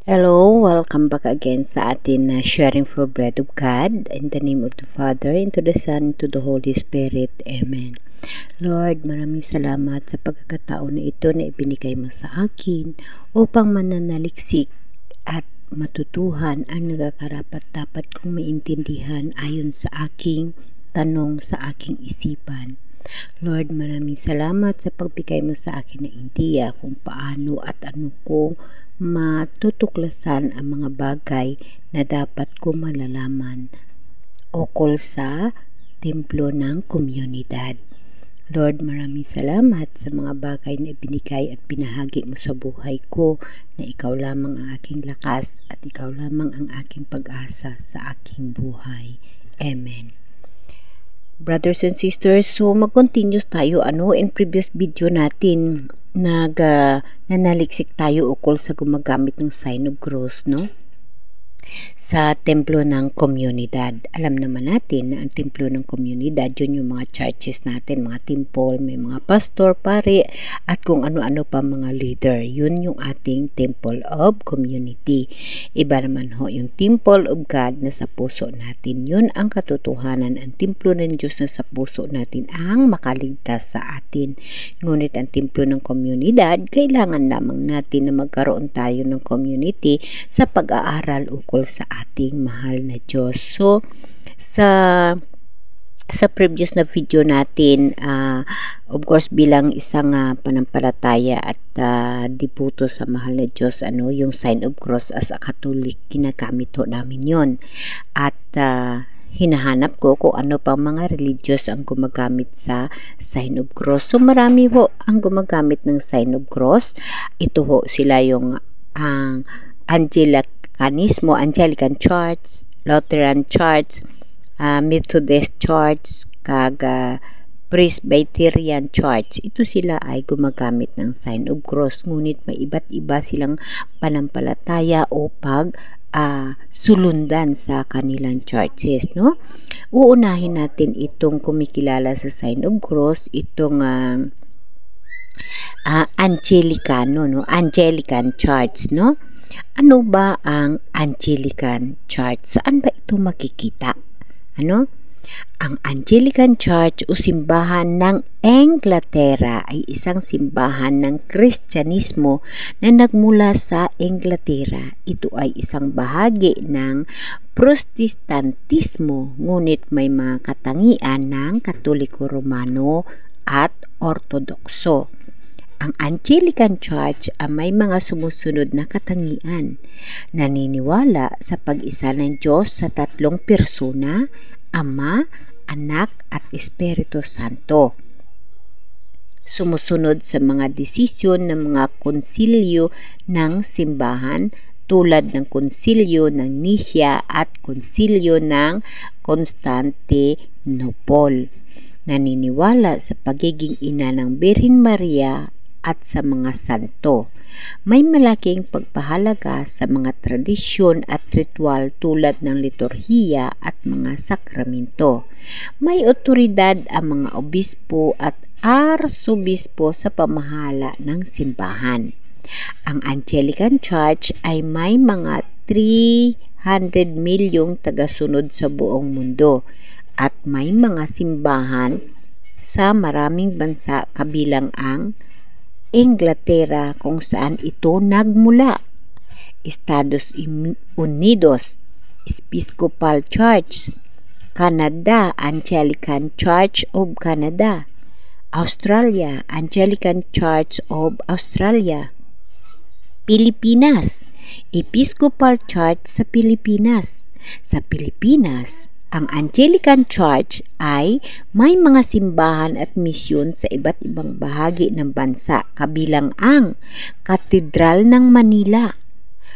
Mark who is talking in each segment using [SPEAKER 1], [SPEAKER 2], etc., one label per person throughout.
[SPEAKER 1] Hello, welcome back again sa atin na sharing for bread of God. In the name of the Father, and to the Son, and to the Holy Spirit. Amen. Lord, maraming salamat sa pagkakataon na ito na ibinigay mo sa akin upang mananaliksik at matutuhan ang nagakarapat-dapat kong maintindihan ayon sa aking tanong sa aking isipan. Lord, maraming salamat sa pagbigay mo sa akin ng ideya kung paano at ano ko matutuklasan ang mga bagay na dapat ko malalaman ukol sa templo ng komunidad. Lord, maraming salamat sa mga bagay na ibinigay at binahagi mo sa buhay ko na ikaw lamang ang aking lakas at ikaw lamang ang aking pag-asa sa aking buhay. Amen. Brothers and sisters, so mag-continue tayo in previous video natin nanaliksik tayo ukol sa gumagamit ng sign of cross, no? Sa templo ng komunidad. Alam naman natin na ang templo ng komunidad, yun yung mga churches natin, mga temple, may mga pastor, pare, at kung ano-ano pa mga leader. Yun yung ating temple of community. Iba naman ho, yung temple of God na sa puso natin. Yun ang katotohanan. Ang templo ng Diyos na sa puso natin ang makaligtas sa atin. Ngunit ang templo ng komunidad, kailangan lamang natin na magkaroon tayo ng community sa pag-aaral ukol sa ating mahal na Diyos. So, sa previous na video natin, of course, bilang isang panampalataya at diputo sa mahal na Diyos, yung sign of cross as a Catholic, ginagamit ho namin yon. At hinahanap ko kung ano pang mga religious ang gumagamit sa sign of cross. So, marami ho ang gumagamit ng sign of cross. Ito ho, sila yung Anglican Church, Lutheran Church, Methodist Church, Presbyterian Church. Ito sila ay gumagamit ng sign of cross. Ngunit may iba't iba silang panampalataya o sulundan sa kanilang churches, no? Uunahin natin itong kumikilala sa sign of cross, itong Anglican Church, no? Ano ba ang Anglican Church? Saan ba ito makikita? Ang Anglican Church o simbahan ng Inglaterra ay isang simbahan ng Kristyanismo na nagmula sa Inglaterra. Ito ay isang bahagi ng Protestantismo, ngunit may mga katangian ng Katoliko Romano at Ortodokso. Ang Anglican Church ay may mga sumusunod na katangian. Naniniwala sa pag-isa ng Diyos sa tatlong persona, Ama, Anak at Espiritu Santo. Sumusunod sa mga desisyon ng mga konsilyo ng simbahan tulad ng konsilyo ng Nicea at konsilyo ng Constantinople. Naniniwala sa pagiging ina ng Birhen Maria at sa mga santo. May malaking pagpahalaga sa mga tradisyon at ritual tulad ng liturhiya at mga sakramento. May otoridad ang mga obispo at arsobispo sa pamahala ng simbahan. Ang Anglican Church ay may mga 300 milyong tagasunod sa buong mundo at may mga simbahan sa maraming bansa kabilang ang Inglaterra kung saan ito nagmula, Estados Unidos, Episcopal Church, Canada, Anglican Church of Canada, Australia, Anglican Church of Australia, Pilipinas, Episcopal Church sa Pilipinas. Sa Pilipinas, ang Anglican Church ay may mga simbahan at misyon sa iba't ibang bahagi ng bansa, kabilang ang Katedral ng Manila,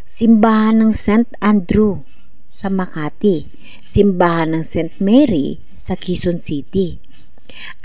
[SPEAKER 1] Simbahan ng St. Andrew sa Makati, Simbahan ng St. Mary sa Quezon City.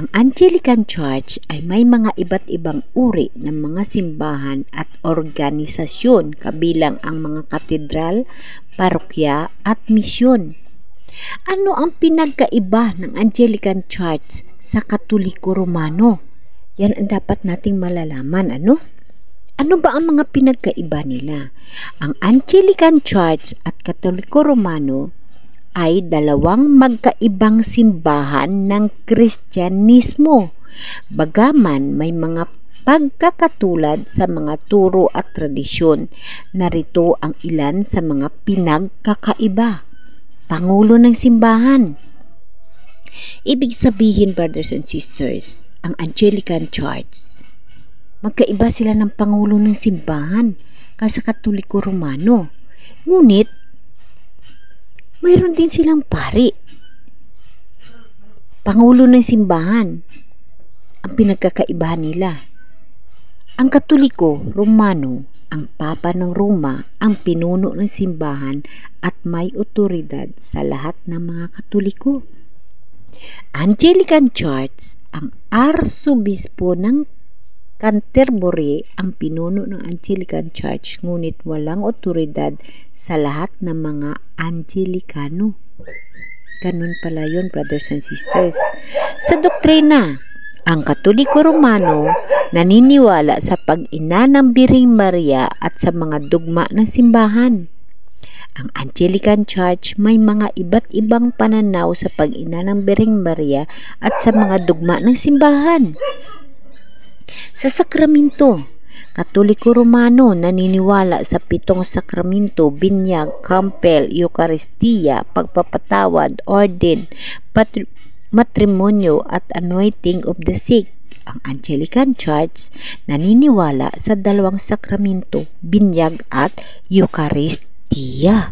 [SPEAKER 1] Ang Anglican Church ay may mga iba't ibang uri ng mga simbahan at organisasyon, kabilang ang mga katedral, parokya at misyon. Ano ang pinagkaiba ng Anglican Church sa Katoliko Romano? Yan ang dapat nating malalaman, Ano ba ang mga pinagkaiba nila? Ang Anglican Church at Katoliko Romano ay dalawang magkaibang simbahan ng Kristyanismo. Bagaman may mga pagkakatulad sa mga turo at tradisyon, narito ang ilan sa mga pinagkakaiba. Pangulo ng simbahan. Ibig sabihin, brothers and sisters, ang Anglican Church, magkaiba sila ng pangulo ng simbahan kaysa Katoliko Romano. Ngunit, mayroon din silang pari. Pangulo ng simbahan ang pinagkakaibahan nila. Ang Katoliko Romano, ang Papa ng Roma, ang pinuno ng simbahan at may otoridad sa lahat ng mga Katoliko. Anglican Church, ang Arsobispo ng Canterbury ang pinuno ng Anglican Church, ngunit walang otoridad sa lahat ng mga Anglikano. Ganun pala yun, brothers and sisters. Sa doktrina, ang Katoliko Romano naniniwala sa pag-ina ng Birheng Maria at sa mga dugma ng simbahan. Ang Anglican Church may mga iba't ibang pananaw sa pag-ina ng Birheng Maria at sa mga dugma ng simbahan. Sa sakramento, Katoliko Romano naniniwala sa 7 sakramento, binyag, kampel, Eucharistia, pagpapatawad, orden, matrimonyo at anointing of the sick. Ang Anglican Church naniniwala sa 2 sakramento, binyag at Eucharistia.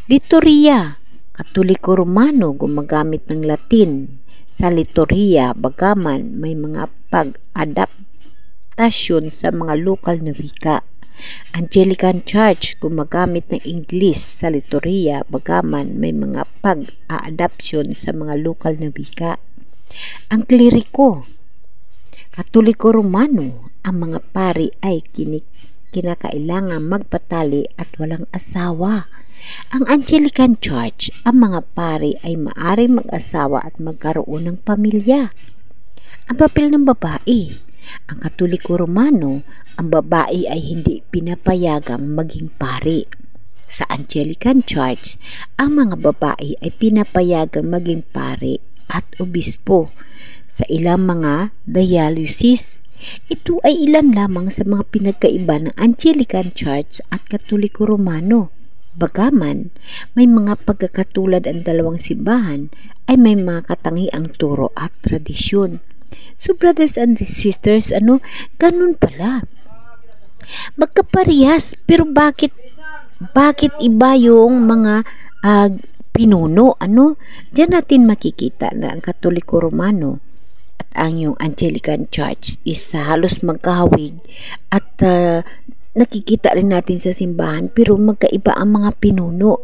[SPEAKER 1] Liturhiya, Katoliko Romano gumagamit ng Latin sa liturhiya, bagaman may mga pag-adaptasyon sa mga lokal na wika. Anglican Church gumagamit ng Ingles sa liturhiya, bagaman may mga pag-aadaptasyon sa mga lokal na wika. Ang kleriko, Katoliko Romano, ang mga pari ay kinakailangan magpatali at walang asawa. Ang Anglican Church, ang mga pari ay maaring mag-asawa at magkaroon ng pamilya. Ang papel ng babae, ang Katoliko Romano, ang babae ay hindi pinapayagang maging pari. Sa Anglican Church, ang mga babae ay pinapayagang maging pari at obispo. Sa ilang mga diocese, ito ay ilan lamang sa mga pinagkaiba ng Anglican Church at Katoliko Romano. Bagaman may mga pagkakatulad ang dalawang simbahan, ay may mga katangiang turo at tradisyon. So brothers and sisters, ganun pala. Magkaparehas, pero bakit iba yung mga pinuno? Diyan natin makikita na ang Katoliko Romano at ang yung Anglican Church is halos magkahawig at nakikita rin natin sa simbahan, pero magkaiba ang mga pinuno.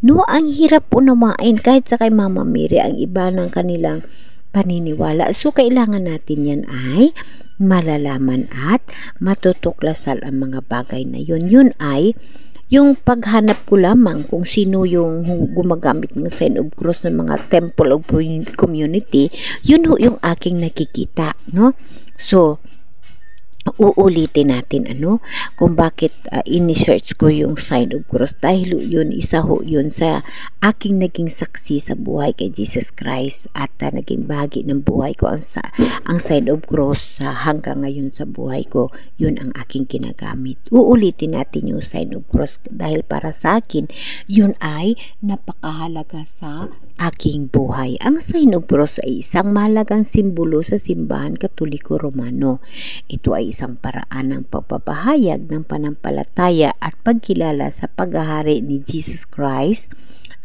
[SPEAKER 1] Ang hirap unawain kahit sa kay Mama Mary ang iba ng kanilang paniniwala. So kailangan natin yan ay malalaman at matutuklasan ang mga bagay na yun. Yun ay yung paghanap ko lamang kung sino yung gumagamit ng sign of cross ng mga temple of community, yun yung aking nakikita, no? So uulitin natin kung bakit ini-search ko yung sign of cross, dahil yun isa yun sa aking naging saksi sa buhay kay Jesus Christ at naging bahagi ng buhay ko ang sign of cross hanggang ngayon sa buhay ko. Yun ang aking ginagamit. Uulitin natin yung sign of cross dahil para sa akin yun ay napakahalaga sa aking buhay. Ang sign of cross ay isang mahalagang simbolo sa simbahan Katoliko Romano. Ito ay isang paraan ng pagpapahayag ng panampalataya at pagkilala sa paghahari ni Jesus Christ.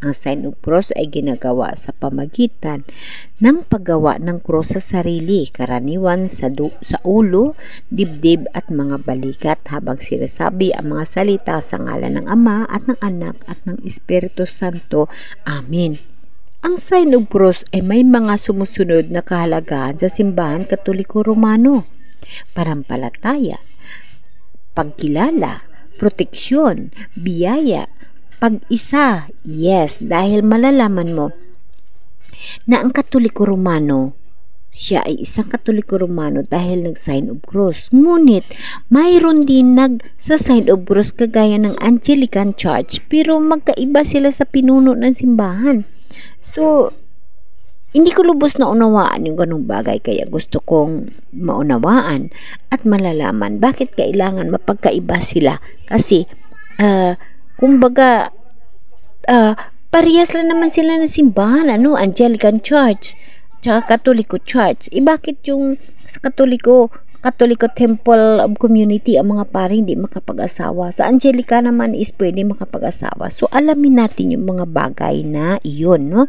[SPEAKER 1] Ang sign of cross ay ginagawa sa pamagitan ng paggawa ng cross sa sarili, karaniwan sa ulo, dibdib at mga balikat, habang sinasabi ang mga salita sa ngalan ng Ama at ng Anak at ng Espiritu Santo. Amen. Ang sign of cross ay may mga sumusunod na kahalagahan sa simbahan Katoliko Romano: panampalataya, pagkilala, proteksyon, biyaya, pag-isa. Yes, dahil malalaman mo na ang Katoliko Romano, siya ay isang Katoliko Romano dahil nag-sign of cross. Ngunit, mayroon din sa sign of cross kagaya ng Anglican Church, pero magkaiba sila sa pinuno ng simbahan. So, hindi ko lubos na unawaan yung ganung bagay, kaya gusto kong maunawaan at malalaman bakit kailangan mapagkaiba sila. Kasi, kumbaga, parehas lang naman sila ng simbahan, Anglican Church tsaka Katoliko Church. Bakit yung sa Katoliko Temple of Community ang mga pare hindi makapag-asawa? Sa Angelica naman is pwede makapag-asawa. So, alamin natin yung mga bagay na iyon, no?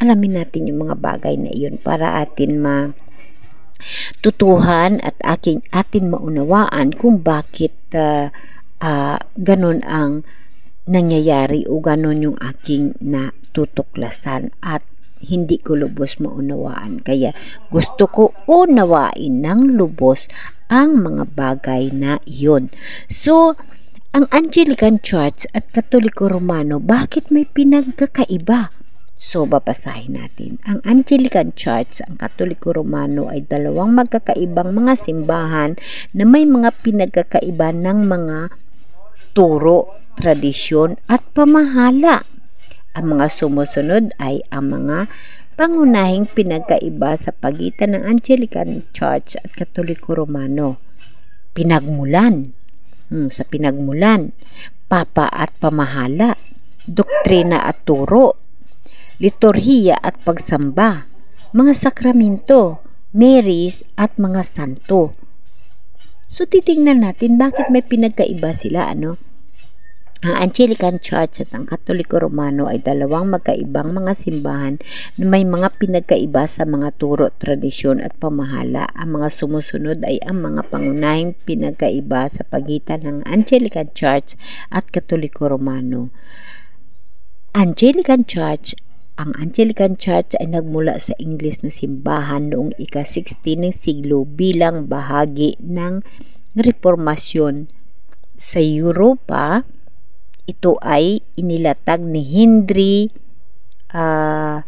[SPEAKER 1] Alamin natin yung mga bagay na iyon para atin matutuhan at atin maunawaan kung bakit ganun ang nangyayari o ganun yung aking natutuklasan at hindi ko lubos maunawaan. Kaya gusto ko unawain ng lubos ang mga bagay na iyon. So, ang Anglican Church at Katoliko Romano, bakit may pinagkakaiba? So, babasahin natin. Ang Anglican Church, ang Katoliko Romano ay dalawang magkakaibang mga simbahan na may mga pinagkakaiba ng mga turo, tradisyon at pamahala. Ang mga sumusunod ay ang mga pangunahing pinagkaiba sa pagitan ng Anglican Church at Katoliko Romano. Pinagmulan. Sa pinagmulan, papa at pamahala, doktrina at turo, liturhiya at pagsamba, mga sakramento, Marys at mga santo. So, titingnan natin bakit may pinagkaiba sila, Ang Anglican Church at ang Katoliko Romano ay dalawang magkaibang mga simbahan na may mga pinagkaiba sa mga turo, tradisyon at pamahala. Ang mga sumusunod ay ang mga pangunahing pinagkaiba sa pagitan ng Anglican Church at Katoliko Romano. Ang Anglican Church ay nagmula sa Ingles na simbahan noong ika-16 ng siglo bilang bahagi ng Reformasyon sa Europa. Ito ay inilatag ni Henry 8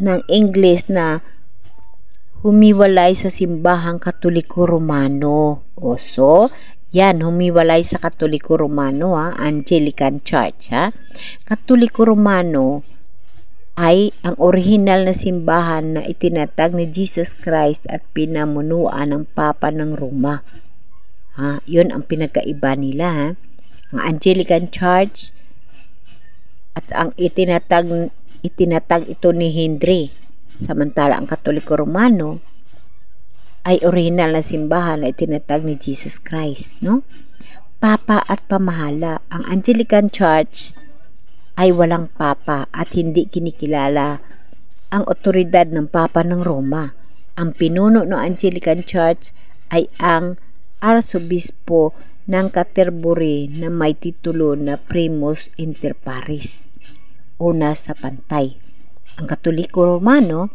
[SPEAKER 1] ng Ingles na humiwalay sa simbahang Katoliko Romano. So, yan, humiwalay sa Katoliko Romano, Anglican Church. Katoliko Romano ay ang orihinal na simbahan na itinatag ni Jesus Christ at pinamunuan ng Papa ng Roma. Yun ang pinagkaiba nila. Ang Anglican Church at ang itinatag ito ni Henry. Samantala ang Katoliko Romano ay original na simbahan na itinatag ni Jesus Christ, Papa at pamahala. Ang Anglican Church ay walang papa at hindi kinikilala ang otoridad ng Papa ng Roma. Ang pinuno ng Anglican Church ay ang Arsobispo ng Canterbury na may titulo na Primus Inter Pares, una sa pantay. Ang Katoliko Romano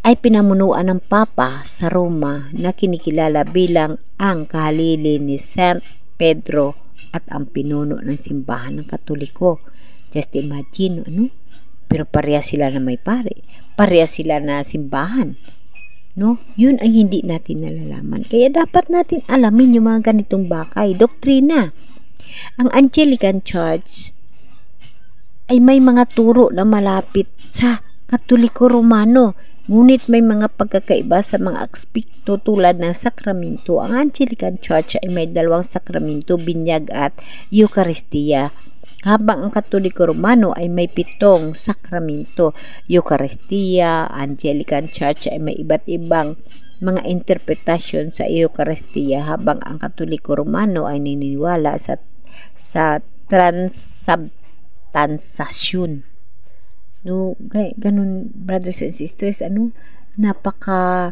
[SPEAKER 1] ay pinamunuan ng Papa sa Roma na kinikilala bilang ang kahalili ni Saint Pedro at ang pinuno ng simbahan ng Katoliko. Just imagine, Pero pareha sila na may pare. Pareha sila na simbahan. Yun ang hindi natin nalalaman. Kaya dapat natin alamin yung mga ganitong bakay. Doktrina. Ang Anglican Church ay may mga turo na malapit sa Katoliko Romano. Ngunit may mga pagkakaiba sa mga aspekto tulad ng sakramento. Ang Anglican Church ay may dalawang sakramento, binyag at Eucharistia. Habang ang Katoliko Romano ay may 7 sakramento, Eucharistia. Anglican Church ay may iba't ibang mga interpretasyon sa Eucharistia, habang ang Katoliko Romano ay naniniwala sa transubstansasyon. Ganun, brothers and sisters, napaka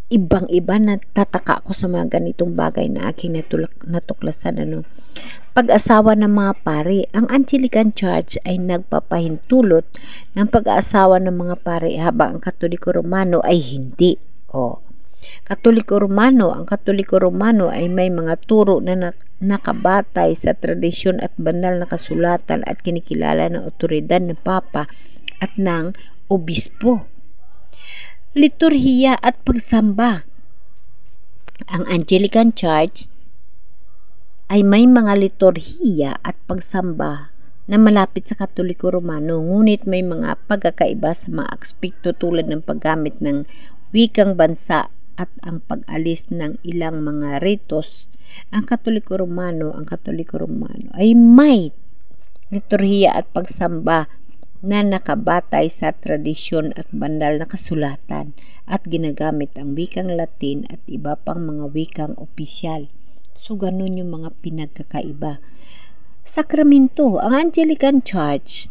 [SPEAKER 1] ibang-iba. Natataka ako sa mga ganitong bagay na aking natuklasan. Pag-asawa ng mga pare. Ang Anglican Church ay nagpapahintulot ng pag-aasawa ng mga pare, habang ang Katoliko Romano ay hindi. Katoliko Romano. Ang Katoliko Romano ay may mga turo na nakabatay sa tradisyon at banal na kasulatan at kinikilala ng otoridad ng Papa at ng Obispo. Liturhiya at pagsamba. Ang Anglican Church ay may mga liturhiya at pagsamba na malapit sa Katoliko Romano, ngunit may mga pagkakaiba sa mga aspekto tulad ng paggamit ng wikang bansa at ang pag-alis ng ilang mga ritos. Ang Katoliko Romano ay may liturhiya at pagsamba na nakabatay sa tradisyon at banal na kasulatan at ginagamit ang wikang Latin at iba pang mga wikang opisyal. So, ganun yung mga pinagkakaiba. Sakramento. Ang Anglican Church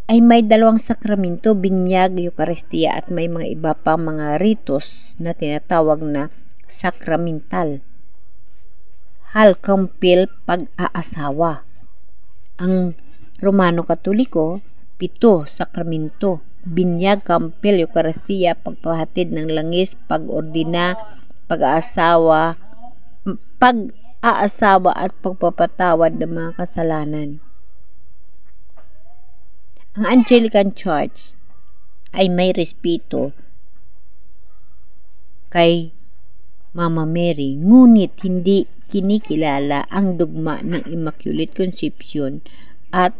[SPEAKER 1] ay may 2 sakramento, binyag, Eucharistia at may mga iba pang mga ritos na tinatawag na sakramental. Halkampil, pag-aasawa. Ang Romano Katoliko, 7 sakramento, binyag, kampil, Eucharistia, pagpahatid ng langis, pag-ordina, pag-aasawa at pagpapatawad ng mga kasalanan. Ang Anglican Church ay may respeto kay Mama Mary, ngunit hindi kinikilala ang dogma ng Immaculate Conception at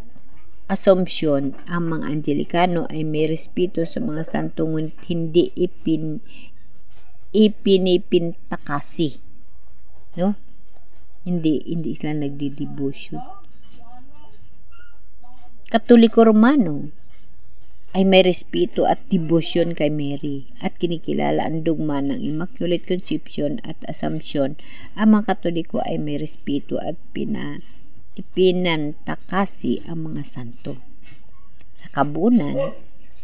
[SPEAKER 1] Assumption. Ang mga Anglikano ay may respeto sa mga santo ngunit hindi ipinipintakasi. No? Hindi sila nagdi-devotion. Katoliko Romano ay may respeto at devotion kay Mary at kinikilala ang dogma ng Immaculate Conception at Assumption. Ang mga Katoliko ay may respeto at ipinantakasi ang mga santo. Sa kabuuan,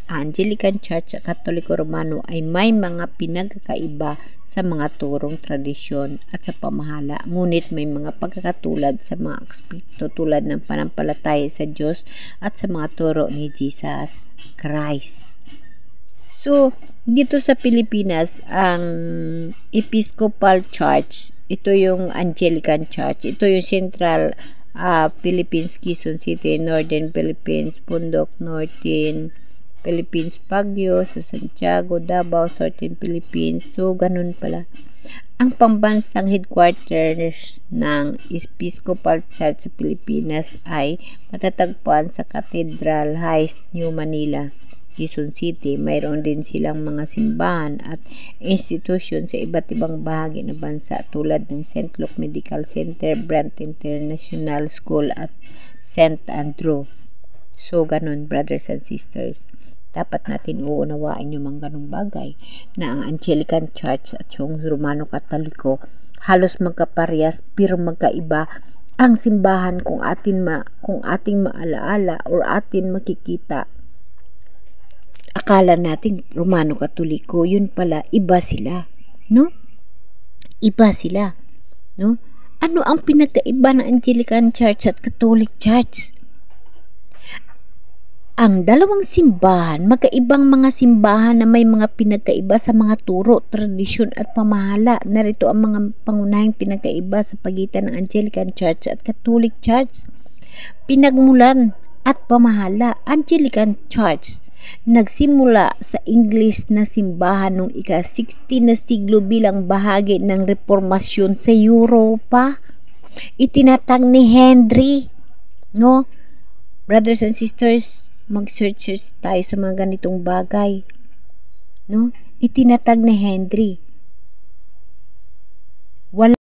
[SPEAKER 1] ang Anglican Church at Katoliko Romano ay may mga pinagkakaiba sa mga turong tradisyon at sa pamahala, ngunit may mga pagkakatulad sa mga aspekto tulad ng panampalataya sa Diyos at sa mga turo ni Jesus Christ. So, dito sa Pilipinas, ang Episcopal Church, ito yung Anglican Church, ito yung Central Philippines, Quezon City, Northern Philippines, Pundok, Northern Philippines, Baguio, sa Santiago, Davao, Southern Philippines. So, ganun pala. Ang pambansang headquarters ng Episcopal Church sa Pilipinas ay matatagpuan sa Cathedral Heights, New Manila, Quezon City. Mayroon din silang mga simbahan at institusyon sa iba't ibang bahagi ng bansa tulad ng St. Luke Medical Center, Brent International School at St. Andrew. So, ganun, brothers and sisters. Dapat natin uunawain yung mga ganung bagay na ang Anglican Church at yung Romano Katoliko halos magkaparehas pero magkaiba ang simbahan kung ating maalaala or atin makikita. Akala natin Romano Katoliko, yun pala iba sila, no? Iba sila, no? Ano ang pinagkaiba ng Anglican Church at Catholic Church? Ang dalawang simbahan, magkaibang mga simbahan na may mga pinagkaiba sa mga turo, tradisyon at pamahala. Narito ang mga pangunahing pinagkaiba sa pagitan ng Anglican Church at Catholic Church. Pinagmulan at pamahala. Anglican Church nagsimula sa English na simbahan noong ika-16 na siglo bilang bahagi ng reformasyon sa Europa. Itinatag ni Henry, no? Brothers and sisters, mag-search tayo sa mga ganitong bagay, no? Itinatag ni Henry. Wala